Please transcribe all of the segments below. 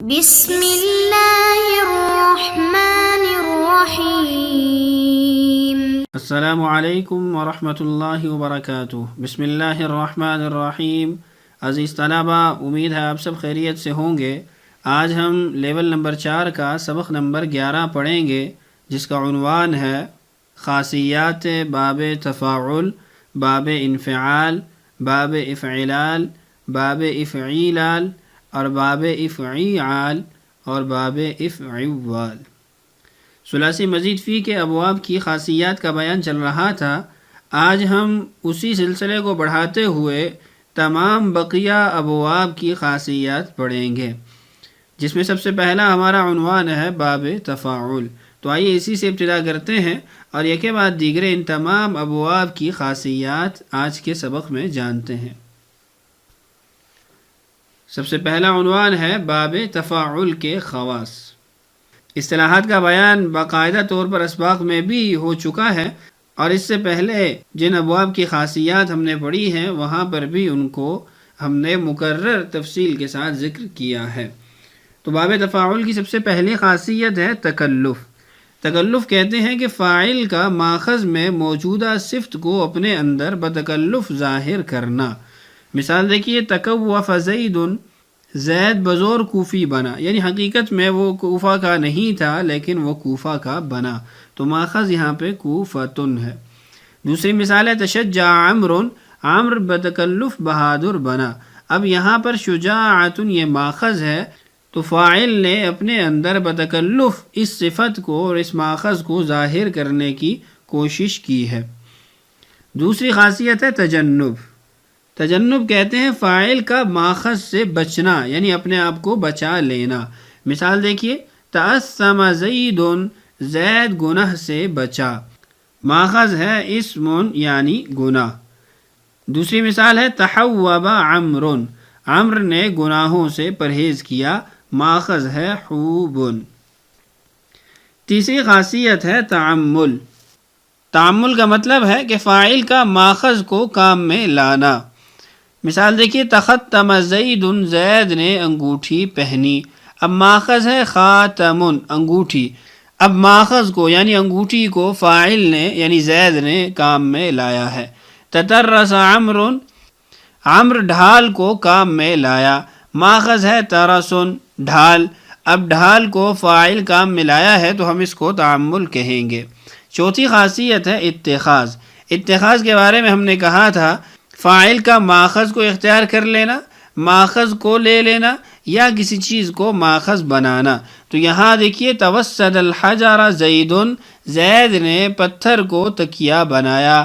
بسم اللہ الرحمن الرحیم۔ السلام علیکم ورحمۃ اللہ وبرکاتہ۔ بسم اللہ الرحمن الرحیم۔ عزیز طلبہ، امید ہے آپ سب خیریت سے ہوں گے۔ آج ہم لیول نمبر 4 کا سبق نمبر 11 پڑھیں گے، جس کا عنوان ہے خاصیات باب تفاعل، باب انفعال، باب افعلال، باب افعیلال اور باب افعیعال اور باب افعوال۔ ثلاثی مزید فی کے ابواب کی خاصیات کا بیان چل رہا تھا۔ آج ہم اسی سلسلے کو بڑھاتے ہوئے تمام بقیہ ابواب کی خاصیات پڑھیں گے، جس میں سب سے پہلا ہمارا عنوان ہے باب تفاعل۔ تو آئیے اسی سے ابتدا کرتے ہیں اور ایک کے بعد دیگر ان تمام ابواب کی خاصیات آج کے سبق میں جانتے ہیں۔ سب سے پہلا عنوان ہے باب تفاعل کے خواص۔ اصطلاحات کا بیان باقاعدہ طور پر اسباق میں بھی ہو چکا ہے، اور اس سے پہلے جن ابواب کی خاصیات ہم نے پڑھی ہیں وہاں پر بھی ان کو ہم نے مکرر تفصیل کے ساتھ ذکر کیا ہے۔ تو باب تفاعل کی سب سے پہلی خاصیت ہے تکلف۔ تکلف کہتے ہیں کہ فاعل کا ماخذ میں موجودہ صفت کو اپنے اندر بتکلف ظاہر کرنا۔ مثال دیکھیے، تکوف زید، زید بزور کوفی بنا، یعنی حقیقت میں وہ کوفہ کا نہیں تھا لیکن وہ کوفہ کا بنا، تو ماخذ یہاں پہ کوفتن ہے۔ دوسری مثال ہے تشجع عمر، عمر بتکلف بہادر بنا۔ اب یہاں پر شجاعت یہ ماخذ ہے، تو فاعل نے اپنے اندر بتکلف اس صفت کو اور اس ماخذ کو ظاہر کرنے کی کوشش کی ہے۔ دوسری خاصیت ہے تجنب۔ تجنب کہتے ہیں فاعل کا ماخذ سے بچنا، یعنی اپنے آپ کو بچا لینا۔ مثال دیکھیے، تأثم زید، زید گناہ سے بچا، ماخذ ہے اسم یعنی گناہ۔ دوسری مثال ہے تحوب عمر، عمر نے گناہوں سے پرہیز کیا، ماخذ ہے حوب۔ تیسری خاصیت ہے تعمل۔ تعمل کا مطلب ہے کہ فاعل کا ماخذ کو کام میں لانا۔ مثال دیکھیے، تختم زید، زید نے انگوٹھی پہنی، اب ماخذ ہے خاتم انگوٹھی، اب ماخذ کو یعنی انگوٹھی کو فاعل نے یعنی زید نے کام میں لایا ہے۔ تترس عمر، عمر ڈھال کو کام میں لایا، ماخذ ہے ترسن ڈھال، اب ڈھال کو فاعل کام میں لایا ہے تو ہم اس کو تعمل کہیں گے۔ چوتھی خاصیت ہے اتخاذ۔ اتخاذ کے بارے میں ہم نے کہا تھا فاعل کا ماخذ کو اختیار کر لینا، ماخذ کو لے لینا یا کسی چیز کو ماخذ بنانا۔ تو یہاں دیکھیے، توسد الحجر زید، زید نے پتھر کو تکیہ بنایا،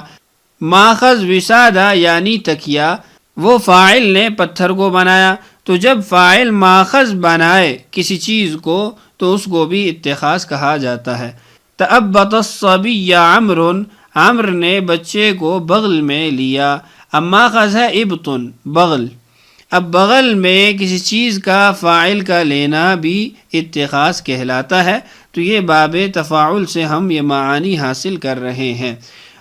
ماخذ وسادہ یعنی تکیہ، وہ فاعل نے پتھر کو بنایا۔ تو جب فاعل ماخذ بنائے کسی چیز کو تو اس کو بھی اتخاذ کہا جاتا ہے۔ تأبط الصبی عمر، عمر نے بچے کو بغل میں لیا، اب ماخذ ہے ابطن بغل، اب بغل میں کسی چیز کا فاعل کا لینا بھی اتخاذ کہلاتا ہے۔ تو یہ باب تفاعل سے ہم یہ معانی حاصل کر رہے ہیں۔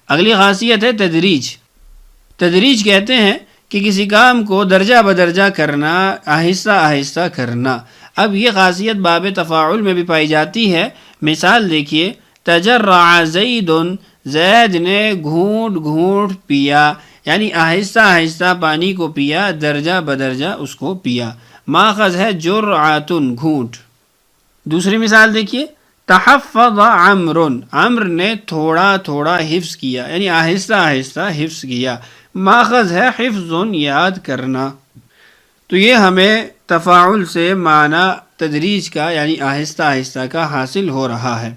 اگلی خاصیت ہے تدریج۔ تدریج کہتے ہیں کہ کسی کام کو درجہ بدرجہ کرنا، آہستہ آہستہ کرنا۔ اب یہ خاصیت باب تفاعل میں بھی پائی جاتی ہے۔ مثال دیکھیے، تجرع زید، زید نے گھونٹ گھونٹ پیا، یعنی آہستہ آہستہ پانی کو پیا، درجہ بدرجہ اس کو پیا، ماخذ ہے جرعۃ گھونٹ۔ دوسری مثال دیکھیے، تحفظ عمر، عمر نے تھوڑا تھوڑا حفظ کیا، یعنی آہستہ آہستہ حفظ کیا، ماخذ ہے حفظ یاد کرنا۔ تو یہ ہمیں تفاعل سے معنی تدریج کا یعنی آہستہ آہستہ کا حاصل ہو رہا ہے۔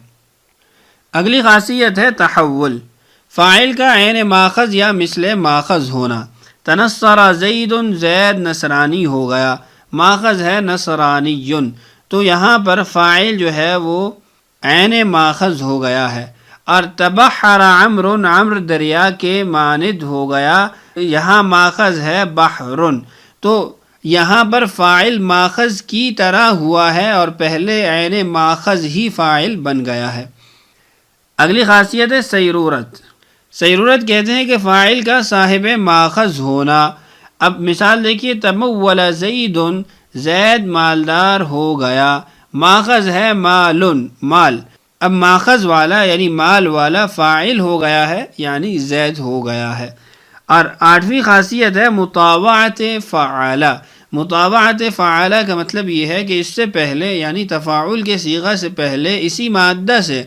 اگلی خاصیت ہے تحول۔ فاعل کا عین ماخذ یا مثل ماخذ ہونا۔ تنصر زید، زید نصرانی ہو گیا، ماخذ ہے نصرانی۔ تو یہاں پر فاعل جو ہے وہ عین ماخذ ہو گیا ہے۔ اور تبحر عمر، عمر دریا کے مانند ہو گیا، یہاں ماخذ ہے بحر۔ تو یہاں پر فاعل ماخذ کی طرح ہوا ہے اور پہلے عین ماخذ ہی فاعل بن گیا ہے۔ اگلی خاصیت ہے سیرورت۔ سیرورت کہتے ہیں کہ فاعل کا صاحب ماخذ ہونا۔ اب مثال دیکھیے، تمول زید، زید مالدار ہو گیا. ماخذ ہے مالن، مال. اب ماخذ والا یعنی مال والا فاعل ہو گیا ہے یعنی زید ہو گیا ہے. اور 8ویں خاصیت ہے مطاوعت فعالہ. مطاوعت فعالہ کا مطلب یہ ہے کہ اس سے پہلے یعنی تفاعل کے صیغہ سے پہلے اسی مادہ سے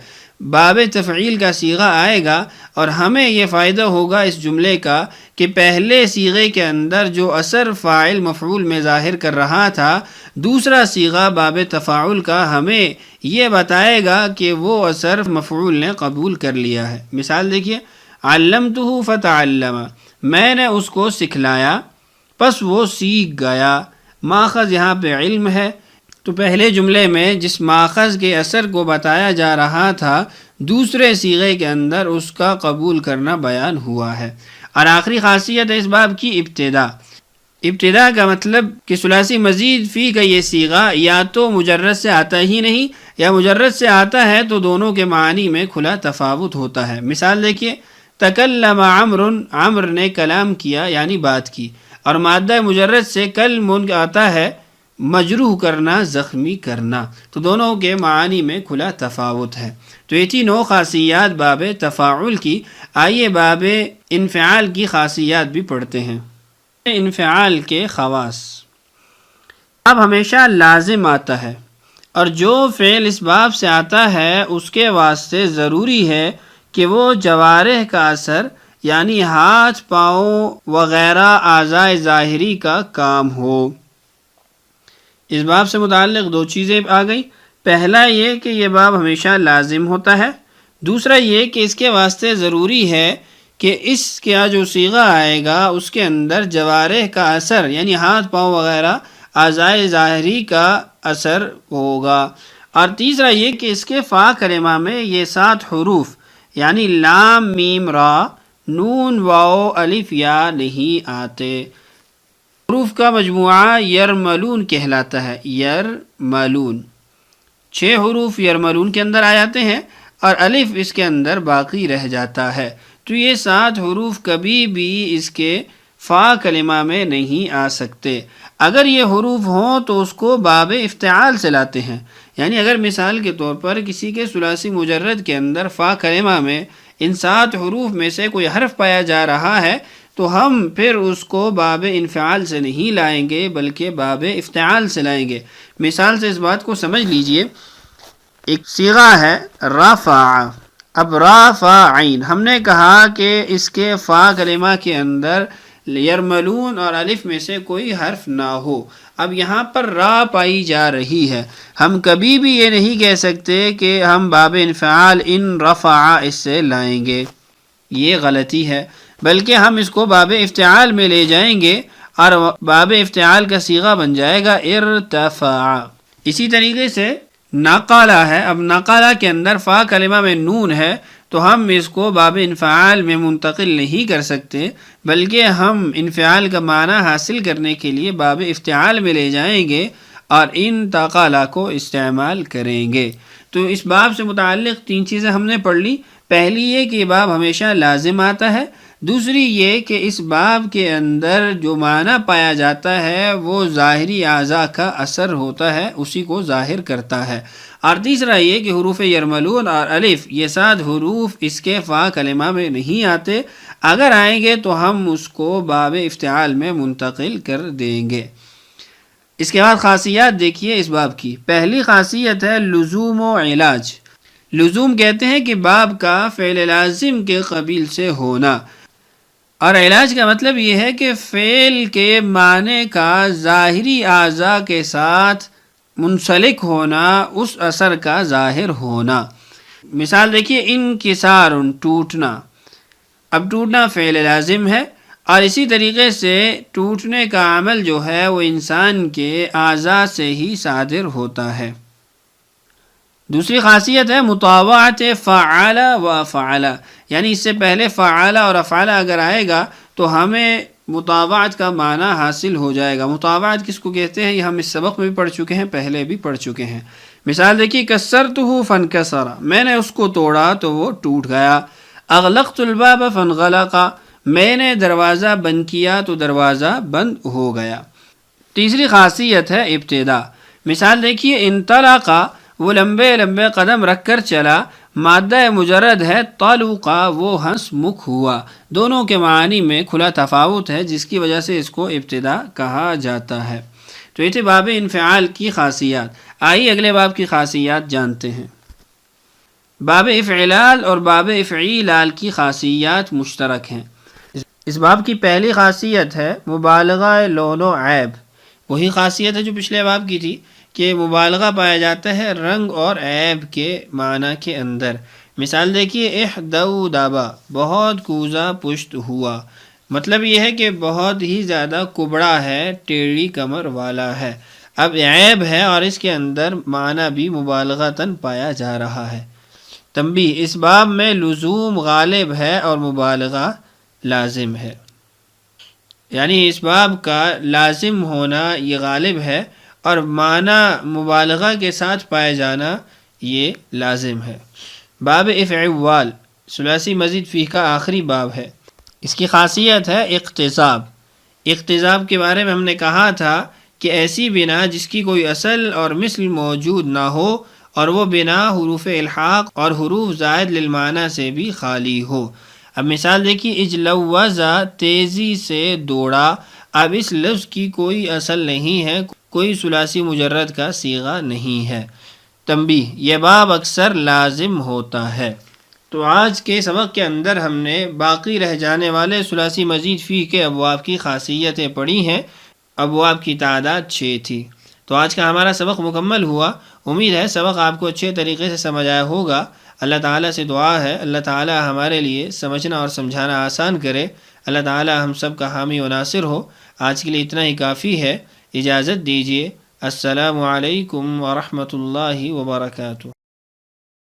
باب تفعیل کا صیغہ آئے گا، اور ہمیں یہ فائدہ ہوگا اس جملے کا کہ پہلے صیغے کے اندر جو اثر فاعل مفعول میں ظاہر کر رہا تھا، دوسرا صیغہ باب تفاعل کا ہمیں یہ بتائے گا کہ وہ اثر مفعول نے قبول کر لیا ہے. مثال دیکھیے، علمتہ فتعلم، میں نے اس کو سکھلایا پس وہ سیکھ گیا. ماخذ یہاں پہ علم ہے، تو پہلے جملے میں جس ماخذ کے اثر کو بتایا جا رہا تھا دوسرے صیغے کے اندر اس کا قبول کرنا بیان ہوا ہے. اور آخری خاصیت ہے اس باب کی ابتدا. ابتدا کا مطلب کہ ثلاثی مزید فی کا یہ صیغہ یا تو مجرد سے آتا ہی نہیں یا مجرد سے آتا ہے تو دونوں کے معنی میں کھلا تفاوت ہوتا ہے. مثال دیکھیے، تکلم عمر، عمر نے کلام کیا یعنی بات کی، اور مادہ مجرد سے کلم آتا ہے مجروح کرنا، زخمی کرنا، تو دونوں کے معنی میں کھلا تفاوت ہے. تو یہ تھی 9 خاصیات باب تفاعل کی. آئیے باب انفعال کی خاصیات بھی پڑھتے ہیں. انفعال کے خواص. اب ہمیشہ لازم آتا ہے، اور جو فعل اس باب سے آتا ہے اس کے واسطے ضروری ہے کہ وہ جوارح کا اثر یعنی ہاتھ، پاؤں وغیرہ اعضاء ظاہری کا کام ہو. اس باب سے متعلق 2 چیزیں آ گئی. پہلا یہ کہ یہ باب ہمیشہ لازم ہوتا ہے، دوسرا یہ کہ اس کے واسطے ضروری ہے کہ اس کا جو صیغہ آئے گا اس کے اندر جوارح کا اثر یعنی ہاتھ، پاؤں وغیرہ اعضاء ظاہری کا اثر ہوگا. اور تیسرا یہ کہ اس کے فا کلمہ میں یہ 7 حروف یعنی لام، میم، را، نون، واو، الف، یا نہیں آتے. حروف کا مجموعہ یرملون کہلاتا ہے. یرملون 6 حروف یرملون کے اندر آ جاتے ہیں اور الف اس کے اندر باقی رہ جاتا ہے. تو یہ 7 حروف کبھی بھی اس کے فا کلمہ میں نہیں آ سکتے. اگر یہ حروف ہوں تو اس کو باب افتعال سے لاتے ہیں. یعنی اگر مثال کے طور پر کسی کے ثلاثی مجرد کے اندر فا کلمہ میں ان 7 حروف میں سے کوئی حرف پایا جا رہا ہے تو ہم پھر اس کو باب انفعال سے نہیں لائیں گے بلکہ باب افتعال سے لائیں گے. مثال سے اس بات کو سمجھ لیجئے. ایک صیغہ ہے رفع. اب رافعین ہم نے کہا کہ اس کے فا کلمہ کے اندر یرملون اور الف میں سے کوئی حرف نہ ہو. اب یہاں پر را پائی جا رہی ہے. ہم کبھی بھی یہ نہیں کہہ سکتے کہ ہم باب انفعال ان رفع اس سے لائیں گے، یہ غلطی ہے، بلکہ ہم اس کو باب افتعال میں لے جائیں گے اور باب افتعال کا صیغہ بن جائے گا ارتفع. اسی طریقے سے نقالہ ہے. اب نقالہ کے اندر فا کلمہ میں نون ہے تو ہم اس کو باب انفعال میں منتقل نہیں کر سکتے بلکہ ہم انفعال کا معنی حاصل کرنے کے لیے باب افتعال میں لے جائیں گے اور ان تقالہ کو استعمال کریں گے. تو اس باب سے متعلق 3 چیزیں ہم نے پڑھ لی. پہلی یہ کہ یہ باب ہمیشہ لازم آتا ہے، دوسری یہ کہ اس باب کے اندر جو معنی پایا جاتا ہے وہ ظاہری اعضاء کا اثر ہوتا ہے، اسی کو ظاہر کرتا ہے، اور تیسرا یہ کہ حروف یرملون اور الف یہ 7 حروف اس کے فا کلمہ میں نہیں آتے. اگر آئیں گے تو ہم اس کو باب افتعال میں منتقل کر دیں گے. اس کے بعد خاصیات دیکھیے اس باب کی. پہلی خاصیت ہے لزوم و علاج. لزوم کہتے ہیں کہ باب کا فعل لازم کے قبیل سے ہونا، اور علاج کا مطلب یہ ہے کہ فعل کے معنی کا ظاہری اعضاء کے ساتھ منسلک ہونا، اس اثر کا ظاہر ہونا. مثال دیکھیے، انکسار ٹوٹنا. اب ٹوٹنا فعل لازم ہے اور اسی طریقے سے ٹوٹنے کا عمل جو ہے وہ انسان کے اعضاء سے ہی صادر ہوتا ہے. دوسری خاصیت ہے مطاوعت فعال و افعال، یعنی اس سے پہلے فعال اور افعال اگر آئے گا تو ہمیں مطاوعت کا معنی حاصل ہو جائے گا. مطاوعت کس کو کہتے ہیں یہ ہم اس سبق میں بھی پڑھ چکے ہیں، پہلے بھی پڑھ چکے ہیں. مثال دیکھیے، کسرتہ فانکسر، میں نے اس کو توڑا تو وہ ٹوٹ گیا. اغلقت الباب فانغلق، میں نے دروازہ بند کیا تو دروازہ بند ہو گیا. تیسری خاصیت ہے ابتدا. مثال دیکھیے انطلقا وہ لمبے لمبے قدم رکھ کر چلا، مادہ مجرد ہے طلقا وہ ہنس مکھ ہوا. دونوں کے معنی میں کھلا تفاوت ہے جس کی وجہ سے اس کو ابتدا کہا جاتا ہے. تو یہ تھے باب انفعال کی خاصیات. آئیے اگلے باب کی خاصیات جانتے ہیں. باب افعلال اور باب افعیلال کی خاصیات مشترک ہیں. اس باب کی پہلی خاصیت ہے مبالغہ لون و عیب. وہی خاصیت ہے جو پچھلے باب کی تھی کہ مبالغہ پایا جاتا ہے رنگ اور عیب کے معنی کے اندر. مثال دیکھیے احدو دابا بہت کوزہ پشت ہوا. مطلب یہ ہے کہ بہت ہی زیادہ کبڑا ہے، ٹیڑھی کمر والا ہے. اب عیب ہے اور اس کے اندر معنی بھی مبالغتاً پایا جا رہا ہے. تنبیہ، اس باب میں لزوم غالب ہے اور مبالغہ لازم ہے. یعنی اس باب کا لازم ہونا یہ غالب ہے اور معنی مبالغہ کے ساتھ پائے جانا یہ لازم ہے. باب افعوال ثلاثی مزید فیہ کا آخری باب ہے. اس کی خاصیت ہے اقتضاب. اقتضاب کے بارے میں ہم نے کہا تھا کہ ایسی بنا جس کی کوئی اصل اور مثل موجود نہ ہو اور وہ بنا حروف الحاق اور حروف زائد للمعنی سے بھی خالی ہو. اب مثال دیکھیے اجلوزا تیزی سے دوڑا. اب اس لفظ کی کوئی اصل نہیں ہے، کوئی ثلاثی مجرد کا صیغہ نہیں ہے. تنبیہ، یہ باب اکثر لازم ہوتا ہے. تو آج کے سبق کے اندر ہم نے باقی رہ جانے والے ثلاثی مزید فیہ کے ابواب کی خاصیتیں پڑھی ہیں. ابواب کی تعداد 6 تھی. تو آج کا ہمارا سبق مکمل ہوا. امید ہے سبق آپ کو اچھے طریقے سے سمجھ آیا ہوگا. اللہ تعالیٰ سے دعا ہے اللہ تعالیٰ ہمارے لیے سمجھنا اور سمجھانا آسان کرے. اللہ تعالیٰ ہم سب کا حامی و ناصر ہو. آج کے لیے اتنا ہی کافی ہے. اجازت دیجیے. السلام علیکم ورحمۃ اللہ وبرکاتہ.